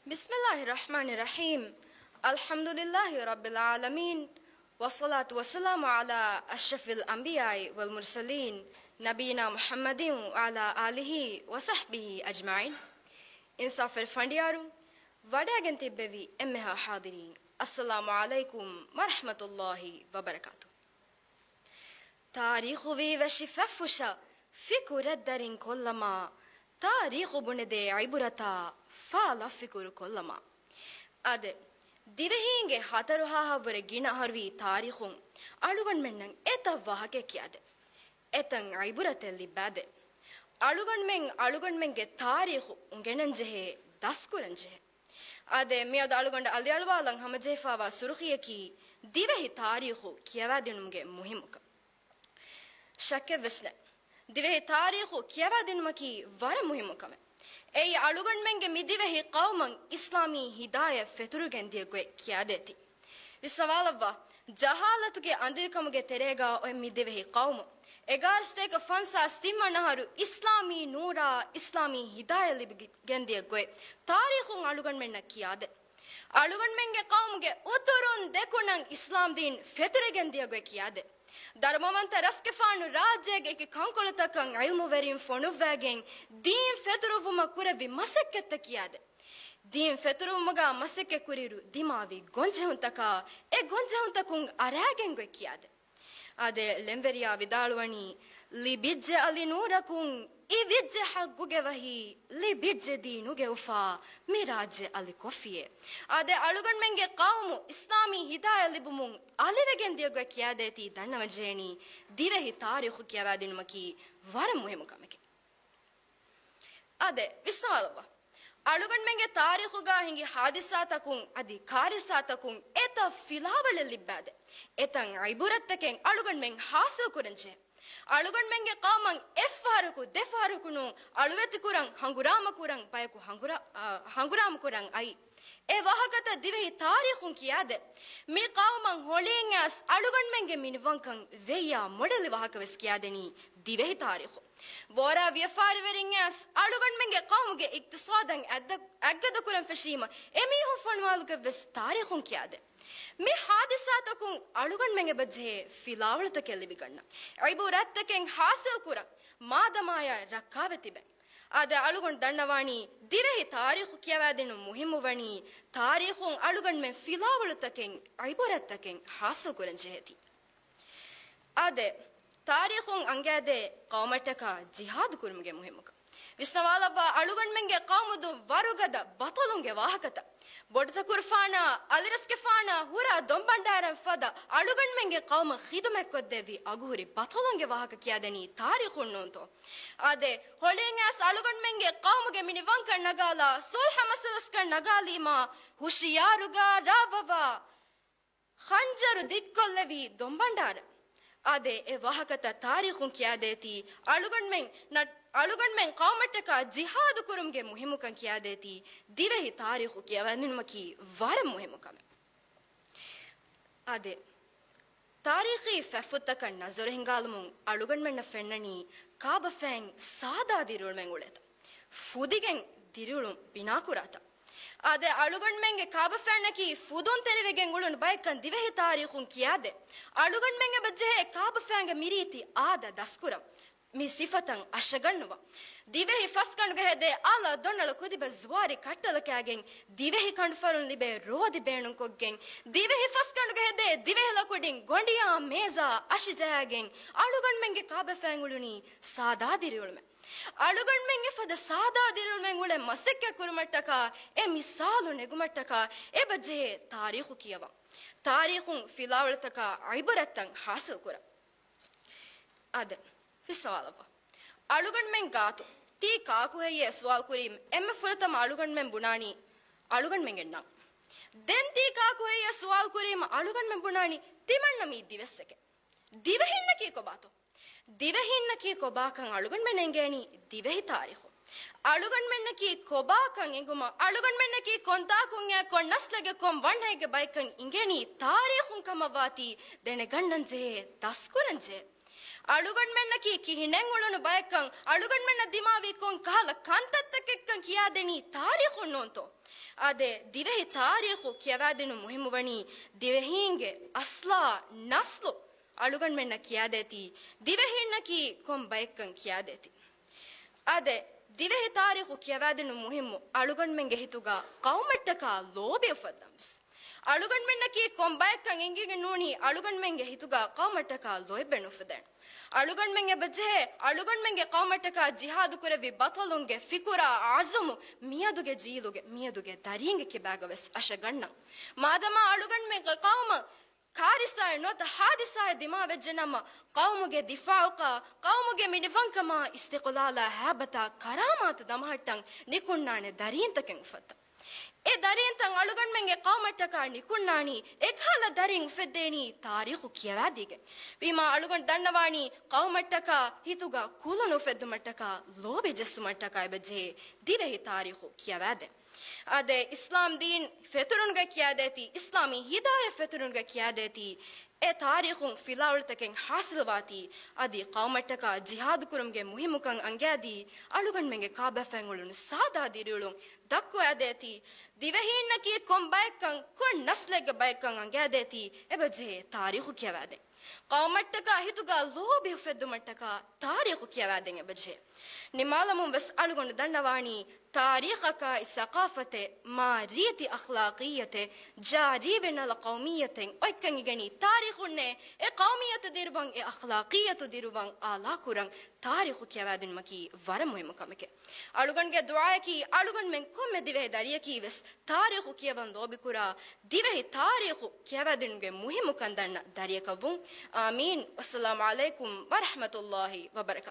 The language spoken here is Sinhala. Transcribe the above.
بسم الله الرحمن الرحيم. الحمد لله رب العالمين، والصلاة والسلام على أشرف الأنبياء والمرسلين نبينا محمد وعلى آله وصحبه أجمعين. إنصاف الفنديارو وداعن تبوي أمها حاضرين. السلام عليكم ورحمة الله وبركاته. تاريخ وشفافشا فكرة دارين كلما تاريخ بندي عبرتا فالا فكر كلما أد දිවහින්ගේ හතරුහාහවර ගින හර්වි තාරිඛුන් අලුගන් මෙන්නන් එත වහකේ කියද එතන් අයිබුරතෙල්ලි බද අලුගන් මෙන්ගේ තාරිඛු උගෙනන් ජෙහෙ දස්කුරන් ජෙහෙ අද මියද අලුගන්ඩ අලියල්වාලන් හමජේෆාවා සුරුඛියකි දිවහි තාරිඛු කියවා දිනුම්ගේ මුහිමුක ශක්ක වෙස්න දිවහි තාරිඛු කියවා දිනුමකි වර මුහිමුකම ඒ අලුගන් මෙන්ගේ මිදිවෙහි කවුමන් ඉස්ලාමී හිදාය ෆෙතුරුගෙන් දියගොයි කියාදෙති විසවාලවා ජහාලතුගේ අඳිරකමුගේ තෙරේගා ඔය මිදිවෙහි කවුම එගාර්ස්තේක ෆන්සා ස්තිම්මනහරු ඉස්ලාමී නූරා ඉස්ලාමී හිදාය ලිබිගෙන් දියගොයි තාරිඛුන් අලුගන් මෙන්න කියාද අලුගන් මෙන්ගේ කවුමගේ උතුරුන් දෙකුණන් ඉස්ලාම් දීන් ෆෙතුරුගෙන් දියගොයි කියාද ධර්මවන්ත රස්කෆානු රාජ්‍යයේ කංකොලතකන් ඉල්මු වෙරින් ෆොනුවැගෙන් දීන් ෆෙතුරුවම කුරවි මසෙක්කත කියාද දීන් ෆෙතුරුවමගා මසෙක්ක කුරිරු දිමාවි ගොන්ජහුන්තක ඒ ගොන්ජහුන්තකුන් අරාගෙන් ගොයි කියාද අද ලෙම්වරියා විදාලවණි ලිබිජ්ජ අලි නූරකුන් ඉවිජ්ජ හග්ගුගේ වහි ලිබිජ්ජ දීනුගේ උෆා මේ රාජ්‍ය අලි කොෆියේ අද අලුගන් මෙන්ගේ කවුමු ඉස්ලාමී හිදාය ලිබුමුන් අලිවෙගෙන් දියගොයි කියාදේති දන්නව ජේනි දිවෙහි තාරිඛු කියවා දිනුමකි වර මුහිමුකමකි අද විස්වාලව අලුගන් මෙන්ගේ තාරිඛුගා හිඟි හාදිසාතකුන් අදි කාරිසාතකුන් එත ෆිලාවල ලිබ්බාද එතන් අයිබුරත්තකෙන් අලුගන් මෙන් හාසල් කුරන්චේ අලුගන් මෙන්ගේ කවමන් එෆාරුකු දෙෆාරුකුණු අලුවෙති කුරන් හංගුරාම කුරන් පයකු හංගුරාම කුරන් අයි ඒ වහකත දිවෙහි තාරිඛුන් කියාද මේ කවමන් හොලින් ඇස් අලුගන් මෙන්ගේ මිනිවංකන් වෙයා මොඩලි වහක වෙස් කියාදෙනි දිවෙහි තාරිඛු වෝරා වියෆාරි වෙරින් ඇස් අලුගන් මෙන්ගේ කවමුගේ ඉක්තිසාදන් අග්ගද කුරන් ෆෂීම එමිහු ෆොන්වාලුගේ වෙස් තාරිඛුන් කියාද මේ හාදිසාතකුන් අලුගන් මෙන්ගේ බජේ ෆිලාවලත කෙල්ලිබි ගන්න අයිබු රත්තකෙන් හාසල් කුරන් මාදමාය රක්කාවතිබෙ අද අලුගන් දන්නවානි දිවෙහි තාරිඛු කියවා දෙනු මුහිමු වණි තාරිඛුන් අලුගන් මෙන් ෆිලාවලතකෙන් අයිබු රත්තකෙන් හාසල් කුරන් ජෙහෙති අද තාරිඛුන් අංගෑදේ කවමටක ජිහාද් කුරුමුගේ මුහිමුක විස්නවාලබ්බා අලුගන් මෙන්ගේ කවමුදු වරුගද බතලුන්ගේ වාහකත බොඩත කුර්ෆානා අලිරස්කෙෆානා හුරා දොම්බණ්ඩාරන් ෆද අලුගන් මෙන්ගේ කවම ඛිදමෙක්කොත් දෙවි අගුහුරි බතලුන්ගේ වාහක කියදෙනි තාරිඛුන් නෝන්තෝ ආදේ හොලින් ඇස් අලුගන් මෙන්ගේ කවමගේ මිනිවංකන් නගාලා සුල්හ මසලස්කන් නගාලීමා හුෂියාරුගා රාවවා ඛංජරු දික්කොල්ලවි දොම්බණ්ඩාර ආදේ ඒ වාහකත තාරිඛුන් කියදේති අලුගන් මෙන් කවමටක ජිහාද් කුරුම්ගේ මුහිමුකන් කියදේති දිවෙහි තාරිඛු කියවන්නමකි වර මුහිමුකම ආදේ තාරිඛි ෆෆුත්තක නසර හිඟාලමුන් අලුගන් මෙන්න ෆෙන්නනි කාබෆෙන් සාදා දිරුල් මෙන් උලෙත ෆුදිගෙන් දිරුලුම් බිනාකුරාත ආදේ අලුගන් මෙන්ගේ කාබෆෙන්නකි ෆුදුන් තෙරෙවෙගෙන් උලුන් බයිකන් Dhivehi තාරිඛුන් කියදේ අලුගන් මෙන්ගේ බජේ කාබෆෙන්ගේ මිරීති ආද දස්කුරම් mi sifatan ashaganuwa divehi faskange hede ala donnala kudibe zwari kattalakagen divehi kanfarun libe rodi beenun koggen divehi faskange hede divehi lakudin gondiya meza ashijagen alugan menge kabe fanguluni sada dirulme alugan menge fada sada dirulme ngule masekke kurumattaka e misalu negumattaka e baje tarikhu kiyawa tarikhun filawlataka ibaratan hasil kura ad විසවාලව අලුගන් මෙන් ගාතු තී කාකු හේය සවාල් කුරීම් එම්ම ෆුරතම අලුගන් මෙන් බුණානි අලුගන් මෙන් ගෙන්නම් දෙන් තී කාකු හේය සවාල් කුරීම් අලුගන් මෙන් බුණානි තිමන්න මී දිවස්සක දිවහින්න කී කොබාතෝ දිවහින්න කී කොබාකන් අලුගන් මෙන් එංගේනි දිවෙහි තාරිඛු අලුගන් මෙන්න කී කොබාකන් එංගුම අලුගන් මෙන්න කී කොන්තාකුන් ය කොන්නස්ලගේ කොම් වණ්හයිගේ බයිකන් ඉංගේනි තාරිඛුන් කමවාති දෙන ගන්නන් ජේ දස්කුරන් ජේ alugan mennaki ki hinen ulunu baykan alugan menna dimavi kon kala kantattakekkan kiyadeni tarikhun nonto ade divehi tarikhu kiyadenu muhimu wani divehinge asla naslu alugan menna kiyadeti divehinnaki kon baykan kiyadeti ade divehi tarikhu kiyadenu muhimu alugan menge hituga qaumattaka lobe ufaddams alugan mennaki kon baykan engige nuni alugan menge hituga qaumattaka loibenu ufadan alugan menge bejhe alugan menge qaumattaka jihad kurevi batalunge fikura azumu miyaduge jiluge miyaduge daringe kibagaves ashaganna madama alugan menge qauma karisay not hadisay dima vejjenama qaumuge difauqa qaumuge midifankama istiqlala habata karamat damahattan nikunnane darintaken fatta e darintan alugan menge qaumattaka nikunnani ekhala darin feddeni tarikhu kiyawadige vima alugan dannawani qaumattaka hituga kulunu feddumattaka lobe jessumattaka ebje divehi tarikhu kiyawade ade islam din feturunga kiyadeti islami hidayah feturunga kiyadeti e tarikhun filawltaken hasilwati adi qaumattaka jihad kurumge muhimukan angadi alugan menge kabafengulun sada dirulun dakku adeti divehinnaki kombaykan kon naslege baykan angadi ebaje tarikhu kiyawade qaumattaka hituga lobi feddumattaka tarikhu kiyawaden ebaje nimalamun bas alugon dannawani tarikhaka isaqafate ma riti akhlaqiyate jaribena alqawmiyaten oikkan igani tarikhunne e qawmiyatu dirban e akhlaqiyatu dirban ala kuran tarikhu kiyawadun maki wara muhimu kameke alugon ge duaaki alugon men komme dive dariyaki bas tarikhu kiyawan lobi kura dive tarikhu kiyawadun ge muhimu kan danna dariyakabun amin assalamu alaikum wa rahmatullahi wa barakatuh